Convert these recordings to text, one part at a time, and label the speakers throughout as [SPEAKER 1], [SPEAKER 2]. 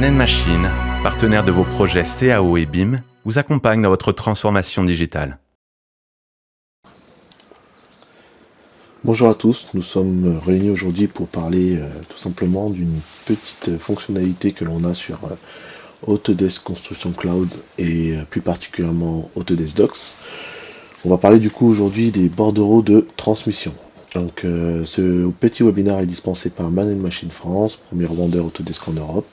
[SPEAKER 1] Man Machine, partenaire de vos projets CAO et BIM, vous accompagne dans votre transformation digitale.
[SPEAKER 2] Bonjour à tous, nous sommes réunis aujourd'hui pour parler tout simplement d'une petite fonctionnalité que l'on a sur Autodesk Construction Cloud et plus particulièrement Autodesk Docs. On va parler du coup aujourd'hui des bordereaux de transmission. Donc ce petit webinaire est dispensé par Man Machine France, premier vendeur Autodesk en Europe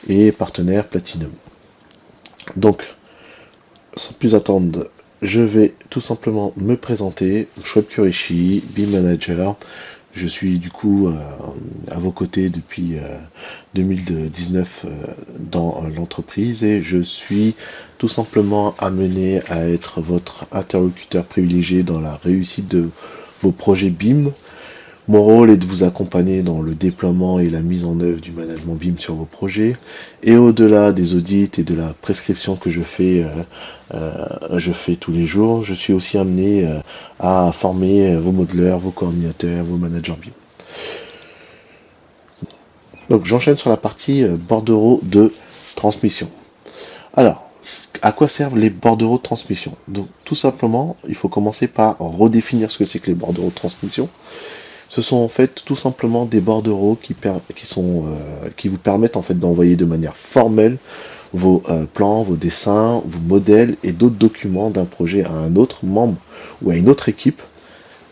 [SPEAKER 2] et partenaire Platinum. Donc sans plus attendre, je vais tout simplement me présenter. Shoaib Qureshi, BIM Manager. Je suis du coup à vos côtés depuis 2019 dans l'entreprise et je suis tout simplement amené à être votre interlocuteur privilégié dans la réussite de vos projets BIM. Mon rôle est de vous accompagner dans le déploiement et la mise en œuvre du management BIM sur vos projets. Et au-delà des audits et de la prescription que je fais tous les jours, je suis aussi amené à former vos modeleurs, vos coordinateurs, vos managers BIM. Donc j'enchaîne sur la partie bordereaux de transmission. Alors, à quoi servent les bordereaux de transmission? Donc tout simplement, il faut commencer par redéfinir ce que c'est que les bordereaux de transmission. Ce sont en fait tout simplement des bordereaux qui vous permettent en fait d'envoyer de manière formelle vos plans, vos dessins, vos modèles et d'autres documents d'un projet à un autre membre ou à une autre équipe,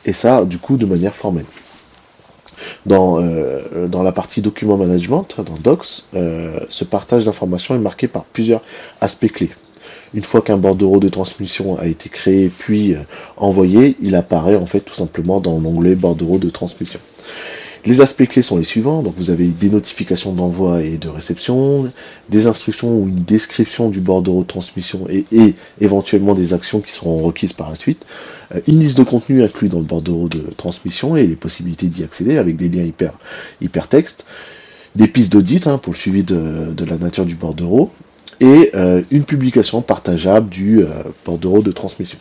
[SPEAKER 2] et ça du coup de manière formelle. Dans la partie document management, dans Docs, ce partage d'informations est marqué par plusieurs aspects clés. Une fois qu'un bordereau de transmission a été créé puis envoyé, il apparaît en fait tout simplement dans l'onglet bordereau de transmission. Les aspects clés sont les suivants. Donc vous avez des notifications d'envoi et de réception, des instructions ou une description du bordereau de transmission et éventuellement des actions qui seront requises par la suite. Une liste de contenu inclus dans le bordereau de transmission et les possibilités d'y accéder avec des liens hypertextes, des pistes d'audit pour le suivi de la nature du bordereau, et une publication partageable du bordereau de transmission.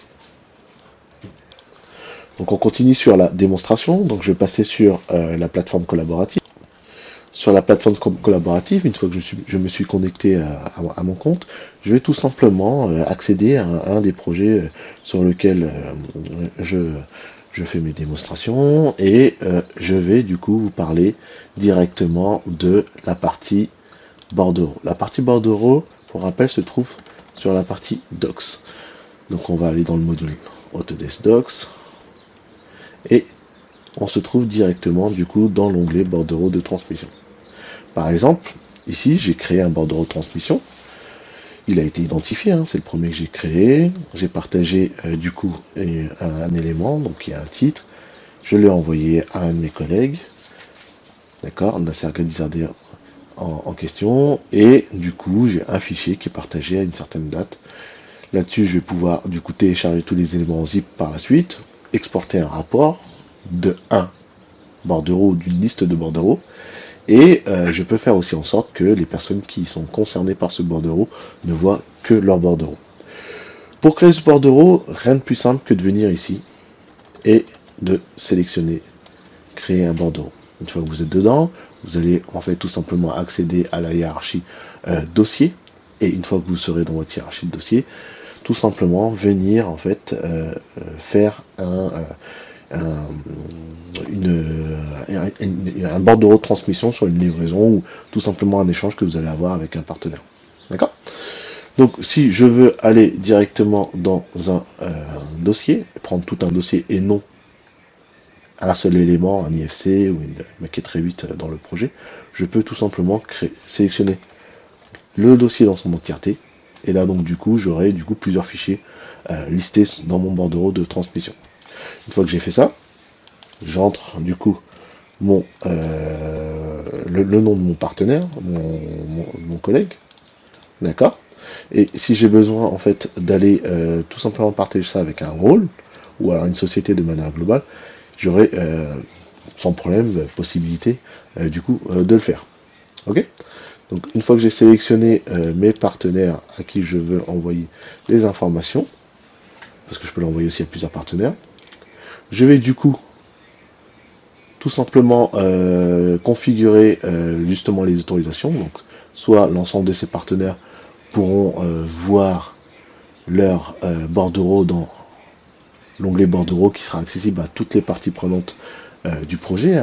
[SPEAKER 2] Donc on continue sur la démonstration. Donc je vais passer sur la plateforme collaborative. Sur la plateforme collaborative, une fois que je me suis connecté à mon compte, je vais tout simplement accéder à un des projets sur lequel je fais mes démonstrations et je vais du coup vous parler directement de la partie bordereau. La partie bordereau, pour rappel, se trouve sur la partie Docs. Donc on va aller dans le module Autodesk Docs et on se trouve directement du coup dans l'onglet bordereau de transmission. Par exemple, ici j'ai créé un bordereau de transmission. Il a été identifié, c'est le premier que j'ai créé. J'ai partagé du coup un élément, donc il y a un titre. Je l'ai envoyé à un de mes collègues, d'accord, Nasser Gadizadeh en question, et du coup j'ai un fichier qui est partagé à une certaine date. Là-dessus je vais pouvoir du coup télécharger tous les éléments en zip par la suite, exporter un rapport de un bordereau ou d'une liste de bordereaux, et je peux faire aussi en sorte que les personnes qui sont concernées par ce bordereau ne voient que leur bordereau. Pour créer ce bordereau, rien de plus simple que de venir ici et de sélectionner créer un bordereau. Une fois que vous êtes dedans, vous allez en fait tout simplement accéder à la hiérarchie dossier, et une fois que vous serez dans votre hiérarchie de dossier, tout simplement venir en fait faire un bordereau de transmission sur une livraison ou tout simplement un échange que vous allez avoir avec un partenaire. D'accord? Donc si je veux aller directement dans un dossier, prendre tout un dossier et non un seul élément, un IFC ou une maquette Revit dans le projet, je peux tout simplement sélectionner le dossier dans son entièreté, et là donc du coup j'aurai du coup plusieurs fichiers listés dans mon bordereau de transmission. Une fois que j'ai fait ça, j'entre du coup le nom de mon partenaire, mon collègue, d'accord. Et si j'ai besoin en fait d'aller tout simplement partager ça avec un rôle ou alors une société de manière globale, j'aurai sans problème possibilité du coup de le faire. Ok. Donc une fois que j'ai sélectionné mes partenaires à qui je veux envoyer les informations, parce que je peux l'envoyer aussi à plusieurs partenaires, je vais du coup tout simplement configurer justement les autorisations. Donc soit l'ensemble de ces partenaires pourront voir leur bordereau dans l'onglet bordereau qui sera accessible à toutes les parties prenantes du projet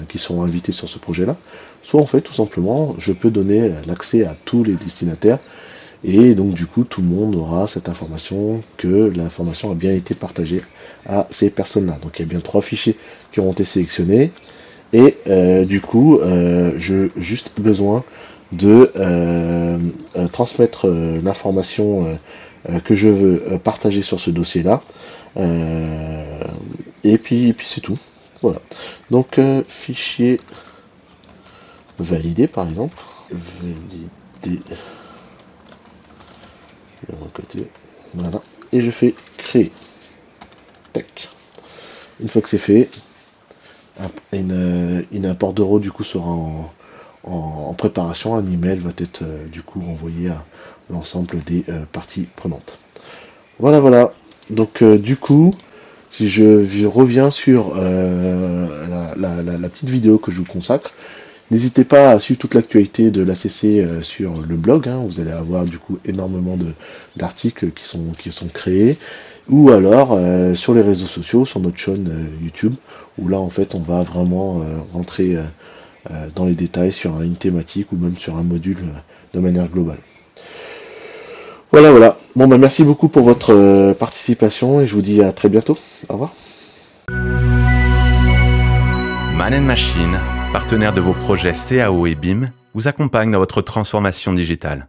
[SPEAKER 2] qui seront invités sur ce projet-là. Soit en fait tout simplement je peux donner l'accès à tous les destinataires et donc du coup tout le monde aura cette information que l'information a bien été partagée à ces personnes-là. Donc il y a bien 3 fichiers qui auront été sélectionnés et du coup j'ai juste besoin de transmettre l'information que je veux partager sur ce dossier-là. Et puis c'est tout. Voilà. Donc fichier validé par exemple. Validé. De mon côté. Voilà. Et je fais créer. Tac. Une fois que c'est fait, un bordereau du coup sera en préparation. Un email va être du coup envoyé à l'ensemble des parties prenantes. Voilà. Donc du coup, si je reviens sur la petite vidéo que je vous consacre, n'hésitez pas à suivre toute l'actualité de l'ACC sur le blog. Vous allez avoir du coup énormément d'articles qui sont créés, ou alors sur les réseaux sociaux, sur notre chaîne YouTube, où là en fait on va vraiment rentrer dans les détails sur une thématique ou même sur un module de manière globale. Voilà. Bon merci beaucoup pour votre participation et je vous dis à très bientôt. Au revoir.
[SPEAKER 1] Man & Machine, partenaire de vos projets CAO et BIM, vous accompagne dans votre transformation digitale.